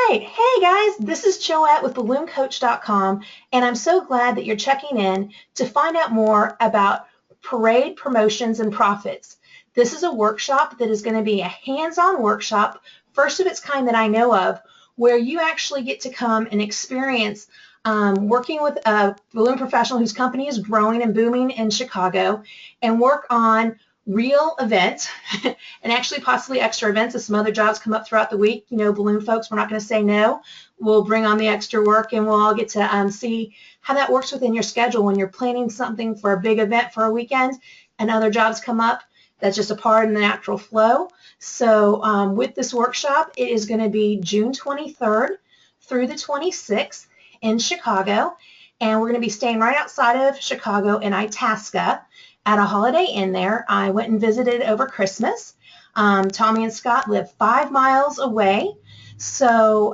right. Hey guys, this is Joette with BalloonCoach.com, and I'm so glad that you're checking in to find out more about Parade Promotions and Profits. This is a workshop that is going to be a hands-on workshop, first of its kind that I know of, where you actually get to come and experience working with a balloon professional whose company is growing and booming in Chicago and work on real events and actually possibly extra events as some other jobs come up throughout the week. You know, balloon folks, we're not going to say no. We'll bring on the extra work and we'll all get to see how that works within your schedule when you're planning something for a big event for a weekend and other jobs come up. That's just a part in the natural flow. So with this workshop, it is going to be June 23rd through the 26th in Chicago, and we're going to be staying right outside of Chicago in Itasca at a Holiday Inn there. I went and visited over Christmas. Tommy and Scott live 5 miles away, so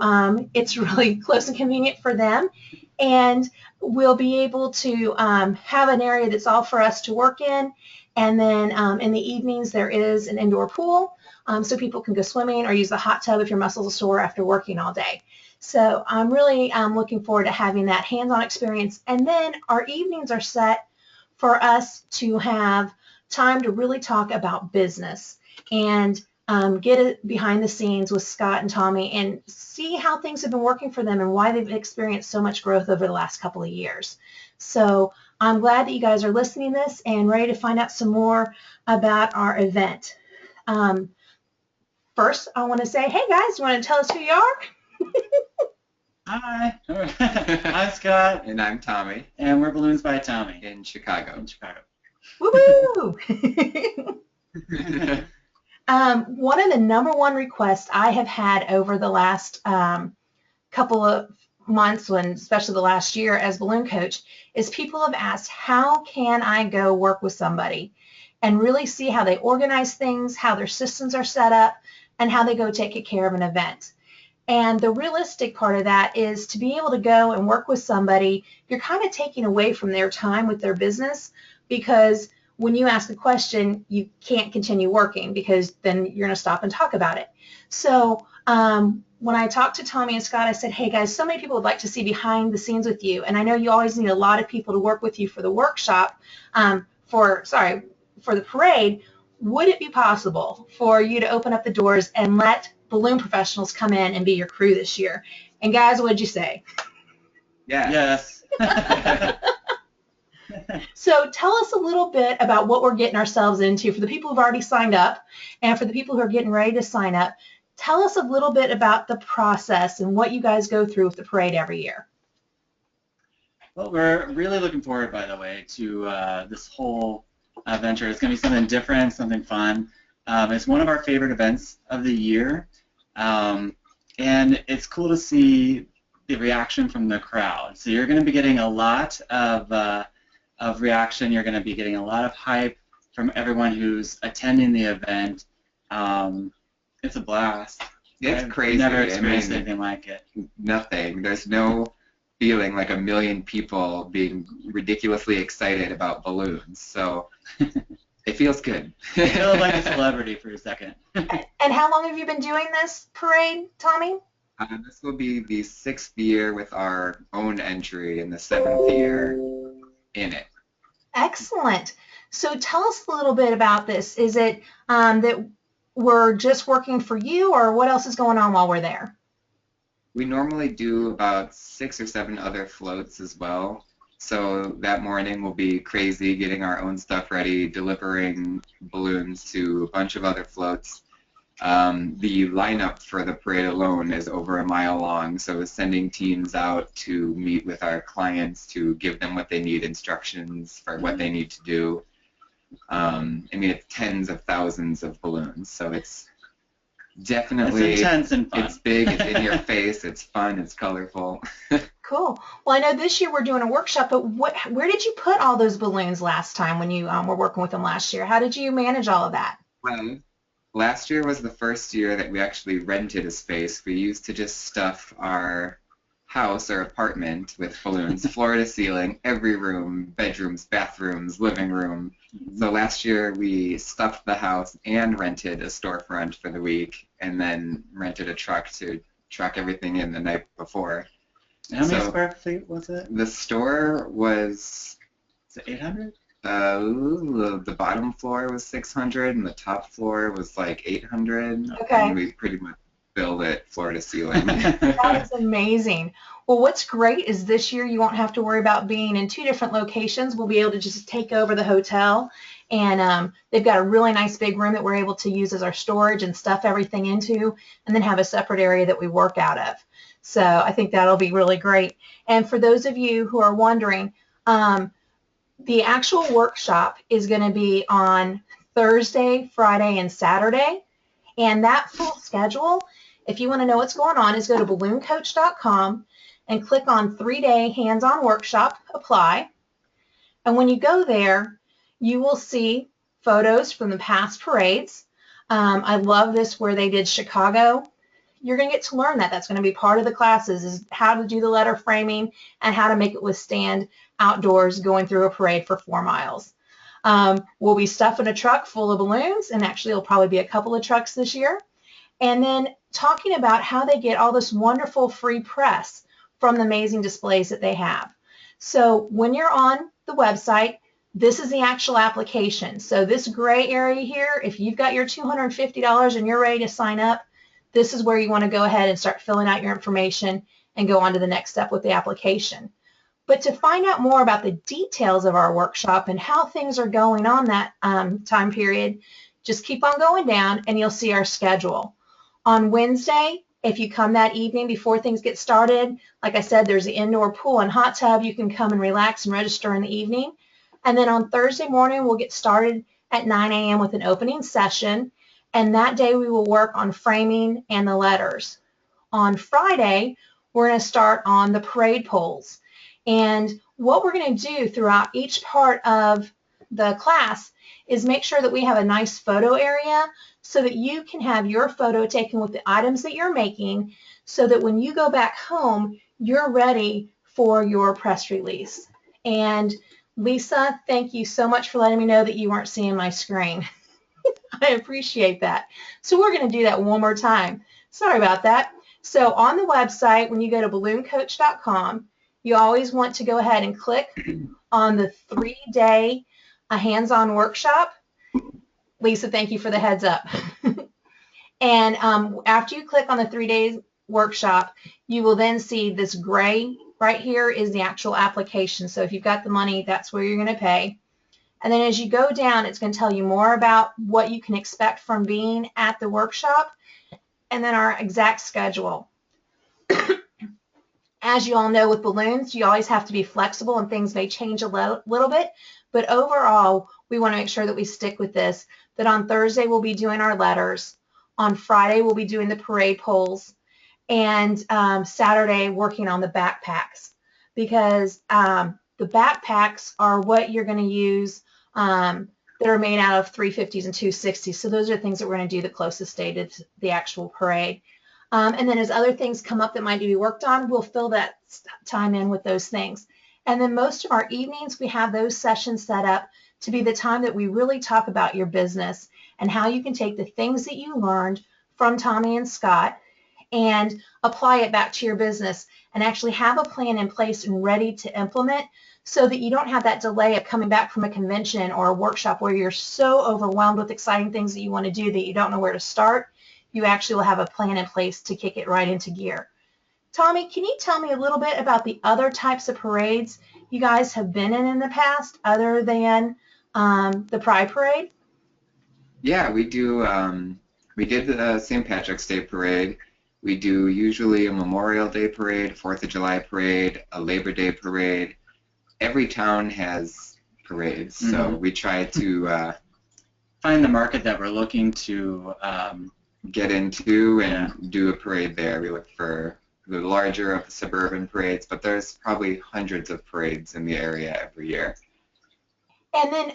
it's really close and convenient for them. And we'll be able to have an area that's all for us to work in. And then in the evenings, there is an indoor pool, so people can go swimming or use the hot tub if your muscles are sore after working all day. So I'm really looking forward to having that hands-on experience. And then our evenings are set for us to have time to really talk about business and get it behind the scenes with Scott and Tommy and see how things have been working for them and why they've experienced so much growth over the last couple of years. So I'm glad that you guys are listening to this and ready to find out some more about our event. First, I want to say, hey guys, you want to tell us who you are? Hi, I'm Scott. And I'm Tommy. And we're Balloons by Tommy. In Chicago. Woo-hoo! One of the #1 requests I have had over the last couple of months, especially the last year as balloon coach, is people have asked, how can I go work with somebody and really see how they organize things, how their systems are set up, and how they go take care of an event. And the realistic part of that is to be able to go and work with somebody, you're kind of taking away from their time with their business, because when you ask a question, you can't continue working because then you're going to stop and talk about it. So when I talked to Tommy and Scott, I said, hey guys, so many people would like to see behind the scenes with you. And I know you always need a lot of people to work with you for the workshop, for the parade. Would it be possible for you to open up the doors and let balloon professionals come in and be your crew this year? And guys, what did you say? Yeah. Yes. So tell us a little bit about what we're getting ourselves into for the people who've already signed up and for the people who are getting ready to sign up. Tell us a little bit about the process and what you guys go through with the parade every year. Well, we're really looking forward, by the way, to this whole adventure. It's going to be something different, something fun. It's one of our favorite events of the year, and it's cool to see the reaction from the crowd. So you're going to be getting a lot of reaction. You're going to be getting a lot of hype from everyone who's attending the event. It's a blast. It's crazy. I've never experienced anything like it. Nothing. There's no feeling like 1 million people being ridiculously excited about balloons. So it feels good. I feel like a celebrity for a second. And how long have you been doing this parade, Tommy? This will be the 6th year with our own entry and the 7th year in it. Excellent. So tell us a little bit about this. Is it that we're just working for you, or what else is going on while we're there? We normally do about 6 or 7 other floats as well. So that morning we'll be crazy getting our own stuff ready, delivering balloons to a bunch of other floats. The lineup for the parade alone is over 1 mile long, so sending teams out to meet with our clients to give them what they need, instructions for what they need to do. I mean, it's tens of thousands of balloons, so it's definitely, it's intense and fun. It's big, it's in your face, it's fun, it's colorful. Cool. Well, I know this year we're doing a workshop, but where did you put all those balloons last time when you were working with them last year? How did you manage all of that? Well, last year was the first year that we actually rented a space. We used to just stuff our house or apartment with balloons, floor to ceiling, every room, bedrooms, bathrooms, living room. So last year we stuffed the house and rented a storefront for the week, and then rented a truck to truck everything in the night before. And how many So- square feet was it? The store was Is it 800? the bottom floor was 600 and the top floor was like 800. Okay. And we pretty much filled it floor to ceiling. That is amazing. Well, what's great is this year you won't have to worry about being in 2 different locations. We'll be able to just take over the hotel, and they've got a really nice big room that we're able to use as our storage and stuff everything into, and then have a separate area that we work out of. So I think that'll be really great. And for those of you who are wondering, the actual workshop is going to be on Thursday, Friday, and Saturday. And that full schedule, if you want to know what's going on, is go to ballooncoach.com and click on 3-day hands-on workshop, apply. And when you go there, you will see photos from the past parades. I love this where they did Chicago. You're going to get to learn that. That's going to be part of the classes, is how to do the letter framing and how to make it withstand outdoors going through a parade for 4 miles. We'll be stuffing a truck full of balloons, and actually it'll probably be a couple of trucks this year. And then talking about how they get all this wonderful free press from the amazing displays that they have. So when you're on the website, this is the actual application. So this gray area here, if you've got your $250 and you're ready to sign up, this is where you want to go ahead and start filling out your information and go on to the next step with the application. But to find out more about the details of our workshop and how things are going on that time period, just keep on going down and you'll see our schedule. On Wednesday, if you come that evening before things get started, like I said, there's the indoor pool and hot tub. You can come and relax and register in the evening. And then on Thursday morning, we'll get started at 9 a.m. with an opening session. And that day we will work on framing and the letters. On Friday, we're going to start on the parade poles. And what we're going to do throughout each part of the class is make sure that we have a nice photo area so that you can have your photo taken with the items that you're making, so that when you go back home, you're ready for your press release. And Lisa, thank you so much for letting me know that you weren't seeing my screen. I appreciate that. So we're going to do that one more time. Sorry about that. So on the website, when you go to ballooncoach.com, you always want to go ahead and click on the 3-day hands-on workshop. Lisa, thank you for the heads up. And after you click on the 3-day workshop, you will then see this gray right here is the actual application. So if you've got the money, that's where you're going to pay. And then as you go down, it's going to tell you more about what you can expect from being at the workshop, and then our exact schedule. As you all know, with balloons, you always have to be flexible and things may change a little bit. But overall, we want to make sure that we stick with this, that on Thursday we'll be doing our letters. On Friday, we'll be doing the parade poles. And Saturday, working on the backpacks. Because the backpacks are what you're going to use that are made out of 350s and 260s. So those are things that we're going to do the closest day to the actual parade. And then as other things come up that might be worked on, we'll fill that time in with those things. And then most of our evenings, we have those sessions set up to be the time that we really talk about your business and how you can take the things that you learned from Tommy and Scott and apply it back to your business and actually have a plan in place and ready to implement, so that you don't have that delay of coming back from a convention or a workshop where you're so overwhelmed with exciting things that you want to do that you don't know where to start. You actually will have a plan in place to kick it right into gear. Tommy, can you tell me a little bit about the other types of parades you guys have been in the past other than the Pride Parade? Yeah, we do. We did the St. Patrick's Day Parade. We do usually a Memorial Day Parade, 4th of July Parade, a Labor Day Parade. Every town has parades, so we try to find the market that we're looking to get into and do a parade there. We look for the larger of the suburban parades, but there's probably hundreds of parades in the area every year. And then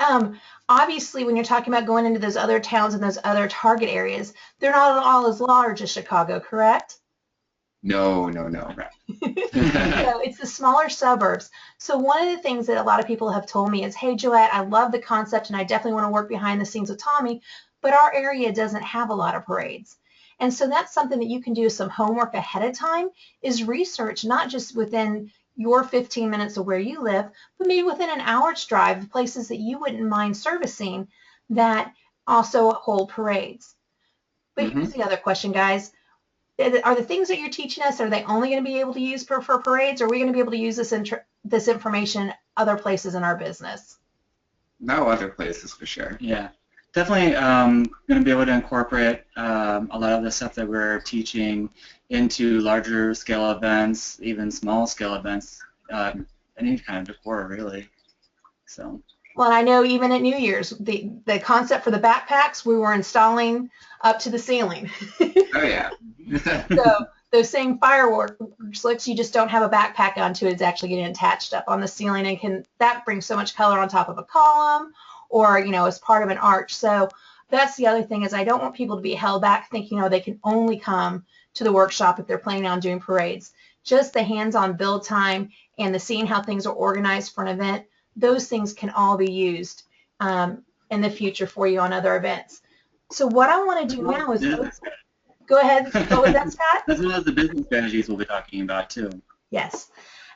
obviously when you're talking about going into those other towns and those other target areas, they're not all as large as Chicago, correct? No. So it's the smaller suburbs. So one of the things that a lot of people have told me is, hey, Joette, I love the concept and I definitely want to work behind the scenes with Tommy, but our area doesn't have a lot of parades. And so that's something that you can do some homework ahead of time, is research not just within your 15 minutes of where you live, but maybe within an hour's drive, places that you wouldn't mind servicing that also hold parades. But here's the other question, guys. Are the things that you're teaching us, are they only going to be able to use for parades, or are we going to be able to use this information other places in our business? No, other places for sure. Yeah, definitely going to be able to incorporate a lot of the stuff that we're teaching into larger scale events, even small scale events, any kind of decor really. So. Well, I know even at New Year's, the concept for the backpacks, we were installing up to the ceiling. Oh yeah. So those same fireworks, you just don't have a backpack onto it. It's actually getting attached up on the ceiling, and that brings so much color on top of a column, or as part of an arch. So that's the other thing, is I don't want people to be held back thinking, they can only come to the workshop if they're planning on doing parades. Just the hands-on build time and the seeing how things are organized for an event, those things can all be used in the future for you on other events. So what I want to do now is go ahead. What was that, Scott? As well as the business strategies we'll be talking about too. Yes.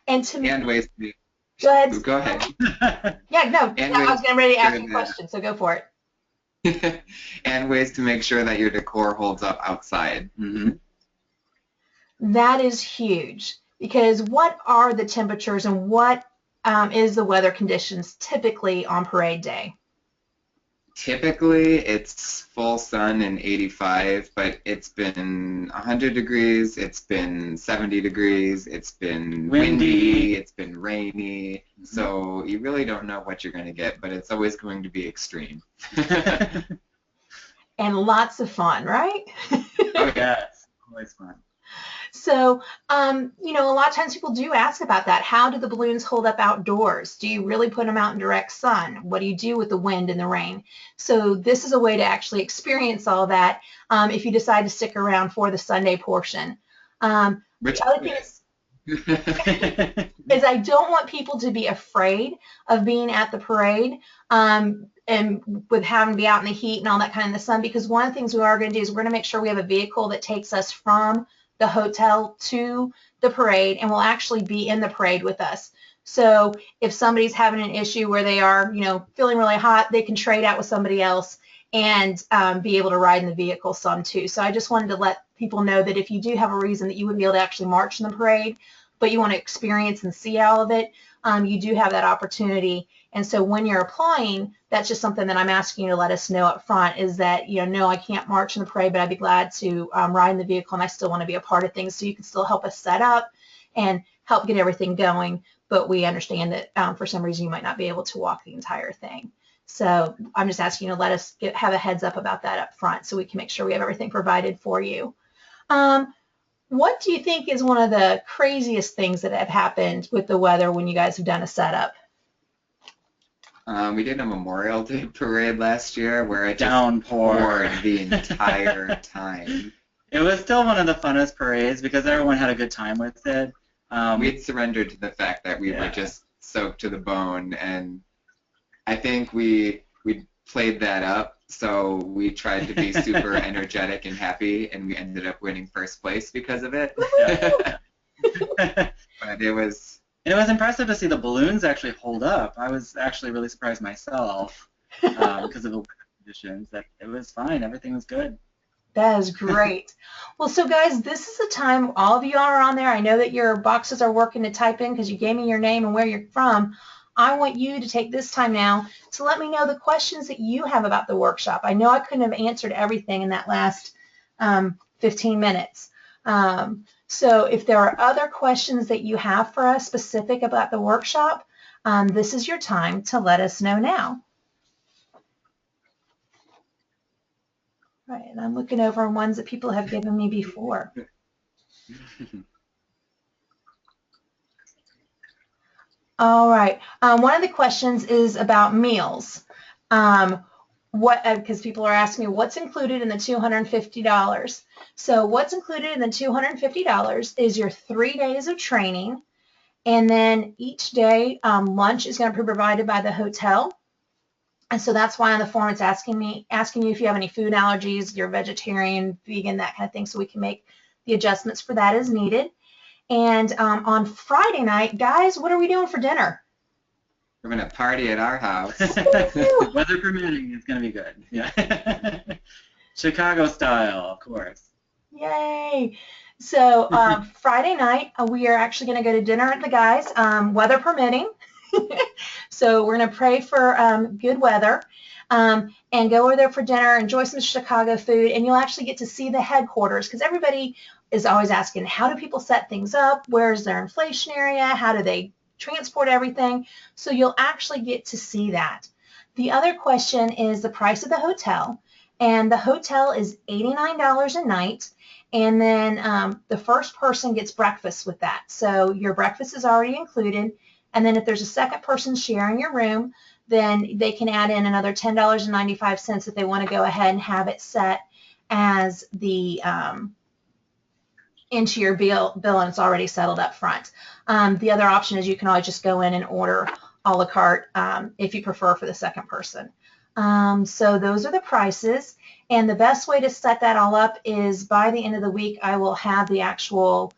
And ways to be. Go ahead. Go ahead. Yeah, no. I was getting ready to ask you a question, so go for it. And ways to make sure that your decor holds up outside. Mm-hmm. That is huge, because what are the temperatures and what is the weather conditions typically on parade day? Typically, it's full sun and 85, but it's been 100 degrees, it's been 70 degrees, it's been windy, it's been rainy, so you really don't know what you're going to get, but it's always going to be extreme. And lots of fun, right? Oh, yeah, it's always fun. So, a lot of times people do ask about that. How do the balloons hold up outdoors? Do you really put them out in direct sun? What do you do with the wind and the rain? So this is a way to actually experience all that if you decide to stick around for the Sunday portion. The other thing is I don't want people to be afraid of being at the parade and with having to be out in the heat and all that kind of the sun, because one of the things we are going to do is we're going to make sure we have a vehicle that takes us from the hotel to the parade and will actually be in the parade with us. So if somebody's having an issue where they are, feeling really hot, they can trade out with somebody else and be able to ride in the vehicle some too. So I just wanted to let people know that if you do have a reason that you wouldn't be able to actually march in the parade, but you want to experience and see all of it, you do have that opportunity. And so when you're applying, that's just something that I'm asking you to let us know up front, is that, no, I can't march in the parade, but I'd be glad to ride in the vehicle, and I still want to be a part of things. So you can still help us set up and help get everything going, but we understand that for some reason you might not be able to walk the entire thing. So I'm just asking you to let us have a heads up about that up front so we can make sure we have everything provided for you. What do you think is one of the craziest things that have happened with the weather when you guys have done a setup? We did a Memorial Day parade last year where it downpoured the entire time. It was still one of the funnest parades because everyone had a good time with it. We had surrendered to the fact that we were just soaked to the bone, and I think we played that up. So we tried to be super energetic and happy, and we ended up winning first place because of it. But it was impressive to see the balloons actually hold up. I was actually really surprised myself because of the weather conditions. That it was fine. Everything was good. That is great. Well, so guys, this is the time all of you are on there. I know that your boxes are working to type in because you gave me your name and where you're from. I want you to take this time now to let me know the questions that you have about the workshop. I know I couldn't have answered everything in that last 15 minutes. So if there are other questions that you have for us specific about the workshop, this is your time to let us know now. All right, and I'm looking over ones that people have given me before. All right. One of the questions is about meals. Because people are asking me what's included in the $250. So what's included in the $250 is your 3 days of training, and then each day lunch is going to be provided by the hotel. And so that's why on the form it's asking you if you have any food allergies, you're vegetarian, vegan, that kind of thing, so we can make the adjustments for that as needed. And on Friday night, guys, what are we doing for dinner? We're going to party at our house. Weather permitting, it's going to be good. Yeah. Chicago style, of course. Yay! So Friday night, we are actually going to go to dinner at the guys, weather permitting. So we're going to pray for good weather and go over there for dinner, enjoy some Chicago food, and you'll actually get to see the headquarters, because everybody is always asking, how do people set things up? Where's their inflation area? How do they transport everything? So you'll actually get to see that. The other question is the price of the hotel, and the hotel is $89 a night, and then the first person gets breakfast with that. So your breakfast is already included, and then if there's a second person sharing your room, then they can add in another $10.95 if they want to go ahead and have it set as the into your bill and it's already settled up front. The other option is you can always just go in and order a la carte if you prefer for the second person. So those are the prices, and the best way to set that all up is by the end of the week I will have the actual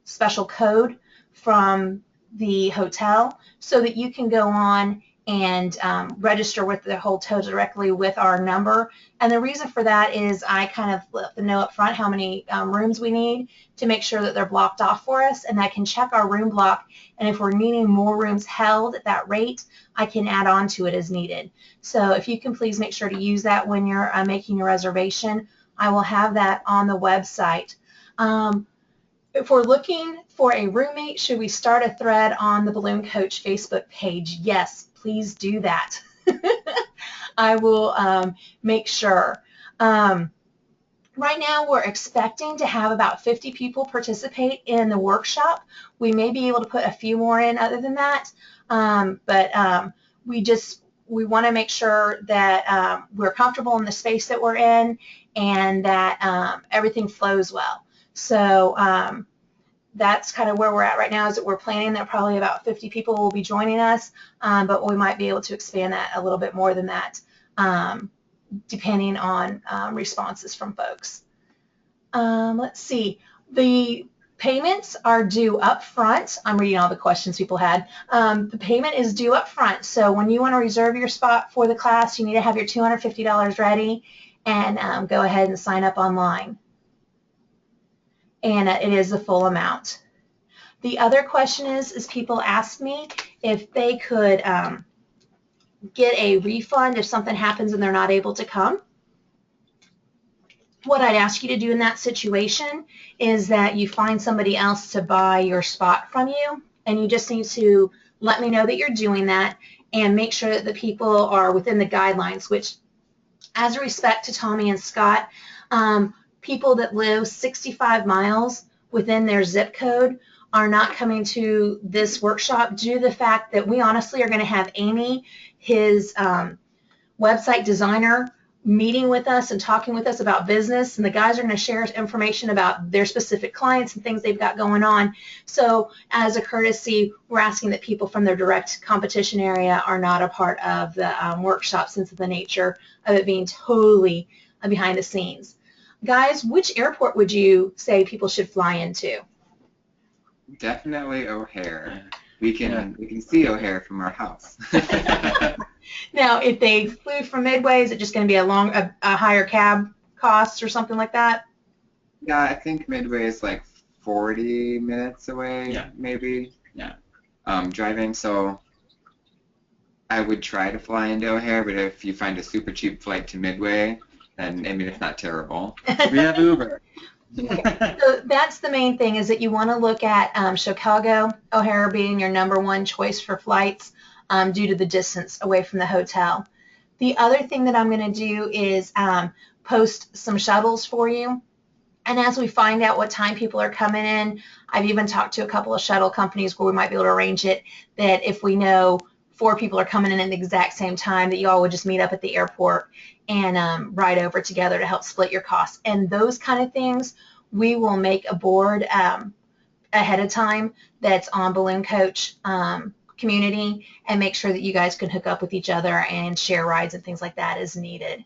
special code from the hotel so that you can go on and register with the hotel directly with our number. And the reason for that is I kind of let them know up front how many rooms we need to make sure that they're blocked off for us, and I can check our room block, and if we're needing more rooms held at that rate, I can add on to it as needed. So if you can please make sure to use that when you're making your reservation. I will have that on the website. If we're looking for a roommate, should we start a thread on the Balloon Coach Facebook page? Yes, please do that. I will make sure. Right now we're expecting to have about 50 people participate in the workshop. We may be able to put a few more in other than that, but we want to make sure that we're comfortable in the space that we're in and that everything flows well. So that's kind of where we're at right now, is that we're planning that probably about 50 people will be joining us, but we might be able to expand that a little bit more than that, depending on responses from folks. Let's see. The payments are due up front. I'm reading all the questions people had. The payment is due up front. So when you want to reserve your spot for the class, you need to have your $250 ready and go ahead and sign up online. And it is the full amount. The other question is people asked me if they could get a refund if something happens and they're not able to come. What I'd ask you to do in that situation is that you find somebody else to buy your spot from you, and you just need to let me know that you're doing that and make sure that the people are within the guidelines, which, as a respect to Tommy and Scott, people that live 65 miles within their zip code are not coming to this workshop due to the fact that we honestly are going to have Amy, his website designer, meeting with us and talking with us about business, and the guys are going to share information about their specific clients and things they've got going on. So as a courtesy, we're asking that people from their direct competition area are not a part of the workshop, since of the nature of it being totally behind the scenes. Guys, which airport would you say people should fly into? Definitely O'Hare. We can see O'Hare from our house. Now, if they flew from Midway, is it just going to be a higher cab cost or something like that? Yeah, I think Midway is like 40 minutes away, Yeah. maybe. Yeah. Driving, so I would try to fly into O'Hare, but if you find a super cheap flight to Midway, then I mean it's not terrible. We have Uber. So that's the main thing, is that you want to look at Chicago, O'Hare being your #1 choice for flights due to the distance away from the hotel. The other thing that I'm going to do is post some shuttles for you. And as we find out what time people are coming in, I've even talked to a couple of shuttle companies where we might be able to arrange it that if we know 4 people are coming in at the exact same time, that you all would just meet up at the airport and ride over together to help split your costs. And those kind of things, we will make a board ahead of time that's on Balloon Coach community and make sure that you guys can hook up with each other and share rides and things like that as needed.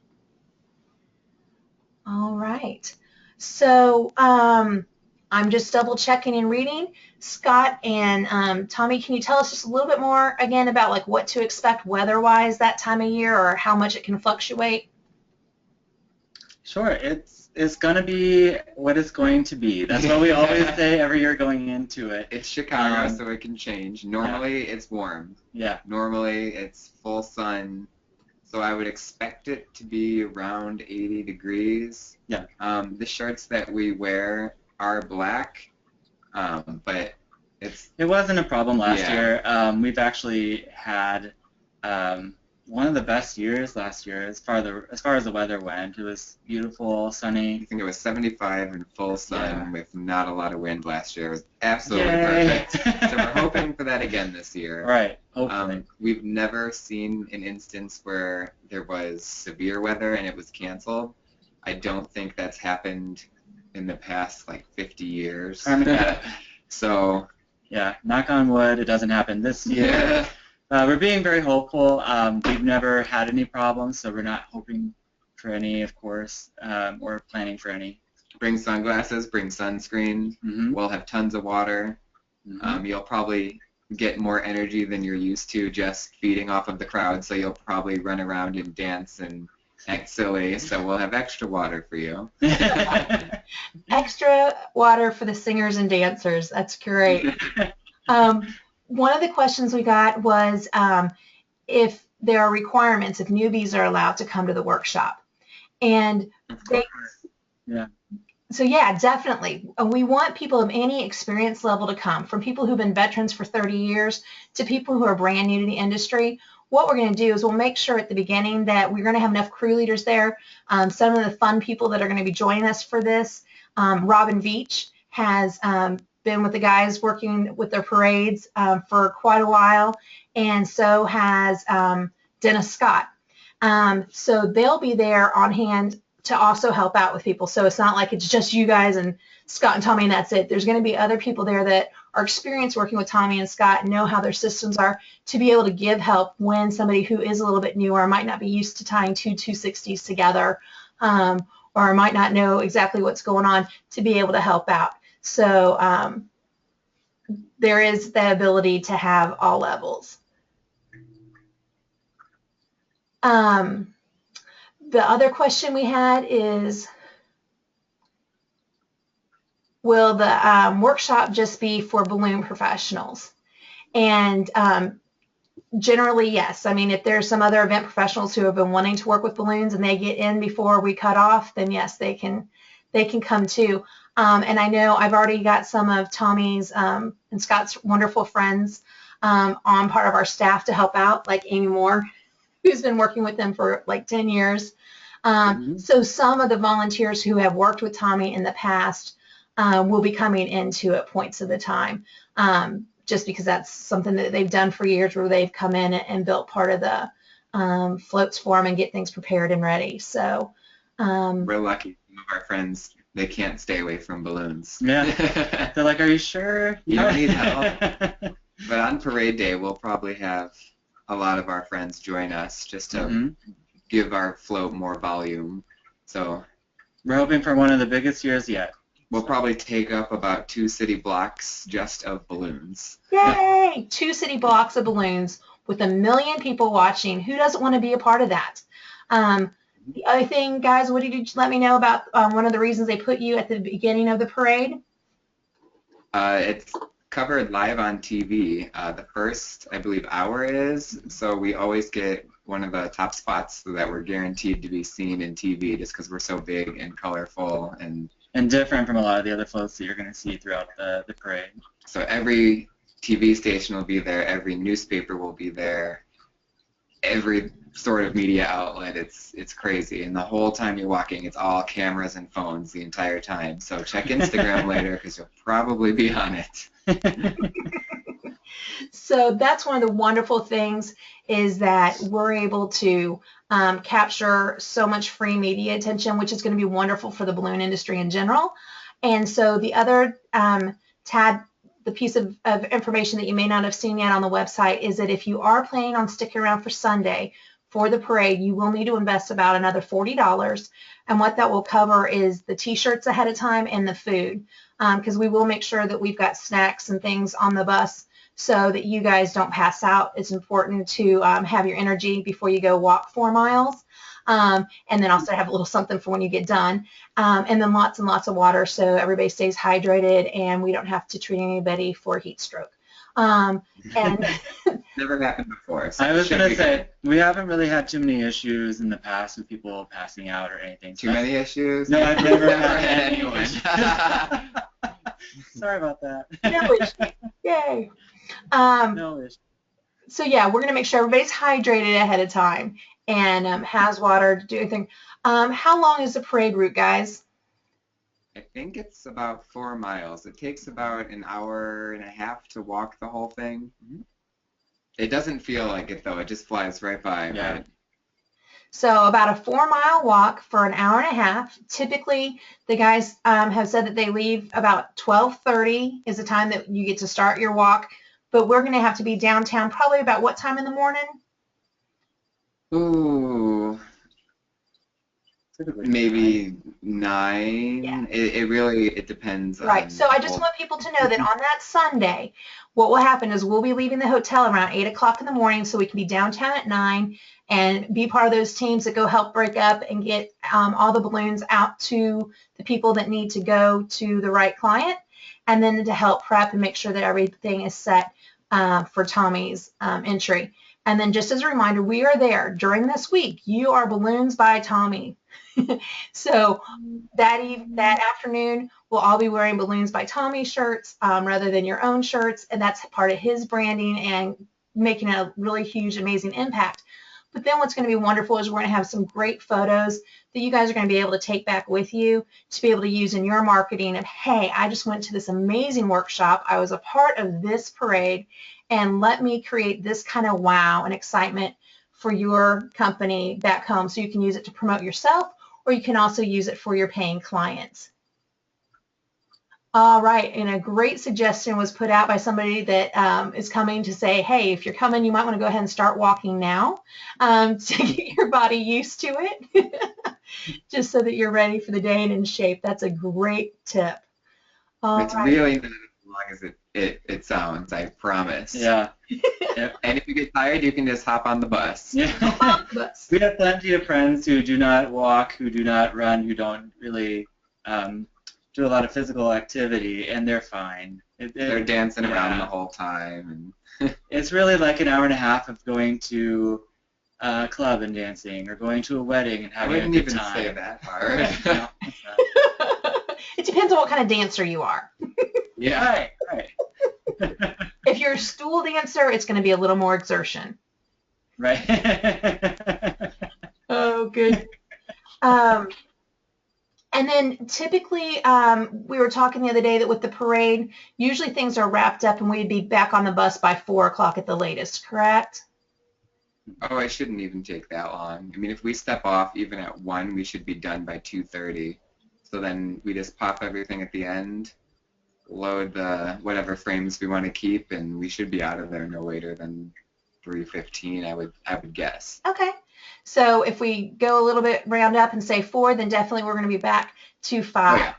All right. So I'm just double checking and reading. Scott and Tommy, can you tell us just a little bit more again about like what to expect weather-wise that time of year, or how much it can fluctuate? Sure. It's going to be what it's going to be. That's what we always say every year going into it. It's Chicago, so it can change. Normally, it's warm. Yeah. Normally, it's full sun. So I would expect it to be around 80 degrees. Yeah. The shirts that we wear are black, but it wasn't a problem last year. We've actually had one of the best years last year as far as the weather went. It was beautiful, sunny. I think it was 75 and full sun with not a lot of wind last year. It was absolutely Yay. perfect. So we're hoping for that again this year. Right, hopefully. We've never seen an instance where there was severe weather and it was canceled. I don't think that's happened in the past like 50 years. So yeah, knock on wood, it doesn't happen this year. We're being very hopeful. We've never had any problems, so we're not hoping for any, of course, or planning for any. Bring sunglasses, bring sunscreen. Mm-hmm. We'll have tons of water. Mm-hmm. You'll probably get more energy than you're used to just feeding off of the crowd, so you'll probably run around and dance and act silly, so we'll have extra water for you. Extra water for the singers and dancers. That's great. One of the questions we got was if there are requirements, if newbies are allowed to come to the workshop. And so yeah, definitely. We want people of any experience level to come, from people who've been veterans for 30 years to people who are brand new to the industry. What we're going to do is we'll make sure at the beginning that we're going to have enough crew leaders there. Some of the fun people that are going to be joining us for this, Robin Veach has been with the guys working with their parades for quite a while, and so has Dennis Scott. So they'll be there on hand to also help out with people. So it's not like it's just you guys and Scott and Tommy and that's it. There's going to be other people there that are experienced working with Tommy and Scott and know how their systems are to be able to give help when somebody who is a little bit newer might not be used to tying two 260s together, or might not know exactly what's going on, to be able to help out. So there is the ability to have all levels. The other question we had is, will the workshop just be for balloon professionals? And generally, yes. I mean, if there's some other event professionals who have been wanting to work with balloons and they get in before we cut off, then yes, they can come too. And I know I've already got some of Tommy's and Scott's wonderful friends on part of our staff to help out, like Amy Moore, who's been working with them for like 10 years. So some of the volunteers who have worked with Tommy in the past will be coming into at points of the time, just because that's something that they've done for years, where they've come in and built part of the floats for them and get things prepared and ready. So we're lucky. Some of our friends, they can't stay away from balloons. Yeah. They're like, are you sure? You don't need help. But on parade day, we'll probably have a lot of our friends join us just to give our float more volume. So we're hoping for one of the biggest years yet. We'll probably take up about 2 city blocks just of balloons. Yay! 2 city blocks of balloons with 1 million people watching. Who doesn't want to be a part of that? The other thing, guys, what did you let me know about one of the reasons they put you at the beginning of the parade? It's covered live on TV. The first, I believe, hour is, so we always get one of the top spots so that we're guaranteed to be seen in TV just because we're so big and colorful and different from a lot of the other floats that you're going to see throughout the parade. So every TV station will be there, every newspaper will be there, every sort of media outlet. It's crazy, and the whole time you're walking, it's all cameras and phones the entire time. So check Instagram later because you'll probably be on it. So that's one of the wonderful things, is that we're able to capture so much free media attention, which is going to be wonderful for the balloon industry in general. And so the other tab the piece of information that you may not have seen yet on the website is that if you are planning on sticking around for Sunday for the parade, you will need to invest about another $40. And what that will cover is the t-shirts ahead of time and the food, because we will make sure that we've got snacks and things on the bus so that you guys don't pass out. It's important to have your energy before you go walk 4 miles. And then also have a little something for when you get done. And then lots and lots of water so everybody stays hydrated and we don't have to treat anybody for a heat stroke. And Never happened before. So I was going to say, we haven't really had too many issues in the past with people passing out or anything. Too many issues? No, I've never had anyone. Sorry about that. No issue. Yay. No issue. So yeah, we're going to make sure everybody's hydrated ahead of time and has water to do anything. How long is the parade route, guys? I think it's about 4 miles. It takes about an hour and a half to walk the whole thing. It doesn't feel like it, though. It just flies right by. Yeah. Right? So about a 4-mile walk for an hour and a half. Typically, the guys have said that they leave about 12:30 is the time that you get to start your walk. But we're going to have to be downtown probably about what time in the morning? Ooh. Typically Maybe 9. Yeah. It depends. Right. So I just want people to know that on that Sunday, what will happen is we'll be leaving the hotel around 8 o'clock in the morning so we can be downtown at 9 and be part of those teams that go help break up and get all the balloons out to the people that need to go to the right client, and then to help prep and make sure that everything is set for Tommy's entry. And then just as a reminder, we are there during this week. You are Balloons by Tommy. So that afternoon, we'll all be wearing Balloons by Tommy shirts rather than your own shirts, and that's part of his branding and making a really huge, amazing impact. But then what's going to be wonderful is we're going to have some great photos that you guys are going to be able to take back with you to be able to use in your marketing of, hey, I just went to this amazing workshop. I was a part of this parade, and let me create this kind of wow and excitement for your company back home, so you can use it to promote yourself, or you can also use it for your paying clients. All right, and a great suggestion was put out by somebody that is coming to say, hey, if you're coming, you might want to go ahead and start walking now to get your body used to it, just so that you're ready for the day and in shape. That's a great tip. It's really not as long as it sounds, I promise. Yeah. And if you get tired, you can just hop on the bus. Yeah. We have plenty of friends who do not walk, who do not run, who don't really do a lot of physical activity, and they're fine. They're dancing around the whole time. And it's really like an hour and a half of going to a club and dancing, or going to a wedding and having a good time. I wouldn't even say that part. No, It depends on what kind of dancer you are. Yeah. Right. If you're a stool dancer, it's going to be a little more exertion. Right. Oh, good. And then typically, we were talking the other day that with the parade, usually things are wrapped up and we'd be back on the bus by 4 o'clock at the latest, correct? Oh, it shouldn't even take that long. I mean, if we step off even at 1, we should be done by 2:30. So then we just pop everything at the end, load the whatever frames we want to keep, and we should be out of there no later than 3:15, I would guess. Okay. So if we go a little bit round up and say 4, then definitely we're going to be back to 5.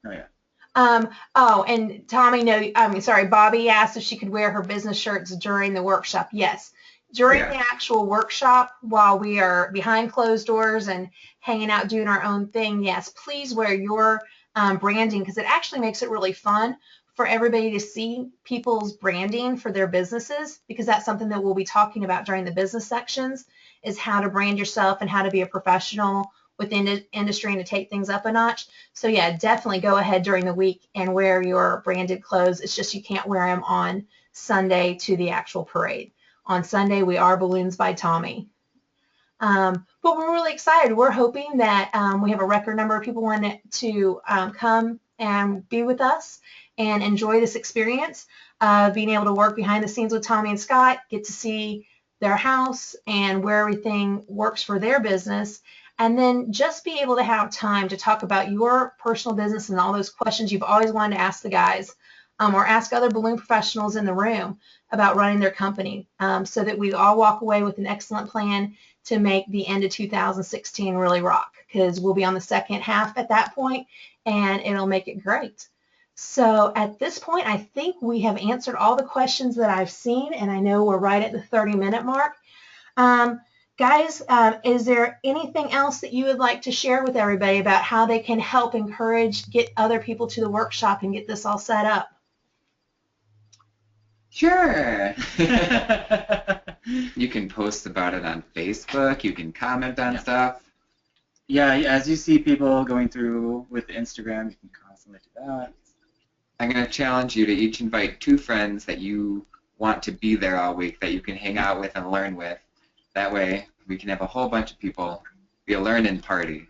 Oh, yeah. Oh, and Bobby asked if she could wear her business shirts during the workshop. Yes. During the actual workshop, while we are behind closed doors and hanging out doing our own thing, yes, please wear your branding, because it actually makes it really fun for everybody to see people's branding for their businesses, because that's something that we'll be talking about during the business sections, is how to brand yourself and how to be a professional within the industry and to take things up a notch. So yeah, definitely go ahead during the week and wear your branded clothes. It's just you can't wear them on Sunday to the actual parade. On Sunday, we are Balloons by Tommy. But we're really excited. We're hoping that we have a record number of people wanting to come and be with us and enjoy this experience of being able to work behind the scenes with Tommy and Scott, get to see their house and where everything works for their business, and then just be able to have time to talk about your personal business and all those questions you've always wanted to ask the guys or ask other balloon professionals in the room about running their company, so that we all walk away with an excellent plan to make the end of 2016 really rock, because we'll be on the second half at that point, and it'll make it great. So at this point, I think we have answered all the questions that I've seen, and I know we're right at the 30-minute mark. Guys, is there anything else that you would like to share with everybody about how they can help encourage, get other people to the workshop and get this all set up? Sure. You can post about it on Facebook. You can comment on stuff. Yeah, as you see people going through with Instagram, you can constantly do that. I'm going to challenge you to each invite 2 friends that you want to be there all week, that you can hang out with and learn with. That way, we can have a whole bunch of people be a learning party.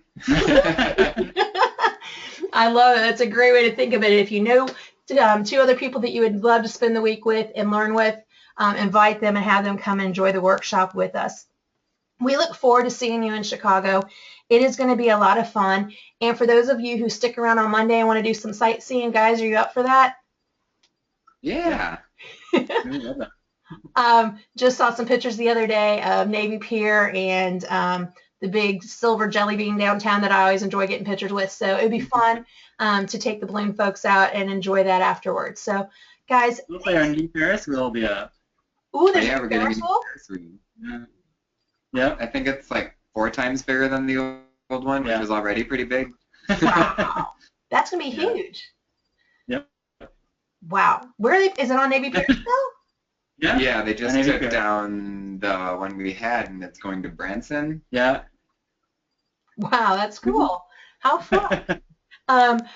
I love it. That's a great way to think of it. If you know 2 other people that you would love to spend the week with and learn with, invite them and have them come and enjoy the workshop with us. We look forward to seeing you in Chicago. It is going to be a lot of fun. And for those of you who stick around on Monday and want to do some sightseeing, guys, are you up for that? Yeah. Really love that. Just saw some pictures the other day of Navy Pier and the big silver jelly bean downtown that I always enjoy getting pictures with. So it would be fun to take the balloon folks out and enjoy that afterwards. So, guys. Hopefully our new Ferris wheel will be up. Ooh, there's we're getting a Ferris wheel? Ferris wheel. Yeah. Yep. I think it's like 4 times bigger than the old one, which was already pretty big. Wow. That's going to be huge. Yep. Wow. Where are they? Is it on Navy Pier still? Yeah, they just Navy took Pier. down the one we had, and it's going to Branson. Yeah. Wow, that's cool. How fun.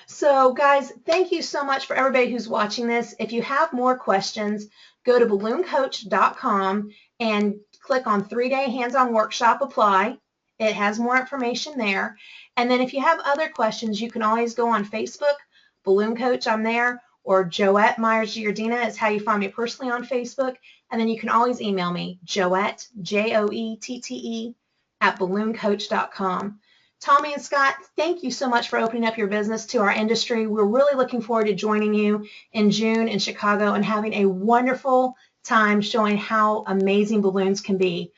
So guys, thank you so much for everybody who's watching this. If you have more questions, go to ballooncoach.com and click on 3-day hands-on workshop apply. It has more information there. And then if you have other questions, you can always go on Facebook, Balloon Coach, I'm there, or Joette Myers Giardina is how you find me personally on Facebook. And then you can always email me, Joette, Joette, at ballooncoach.com. Tommy and Scott, thank you so much for opening up your business to our industry. We're really looking forward to joining you in June in Chicago and having a wonderful time showing how amazing balloons can be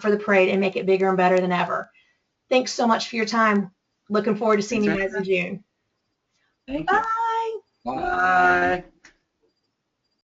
for the parade and make it bigger and better than ever. Thanks so much for your time. Looking forward to seeing you guys in June. Thank you. Bye. Bye.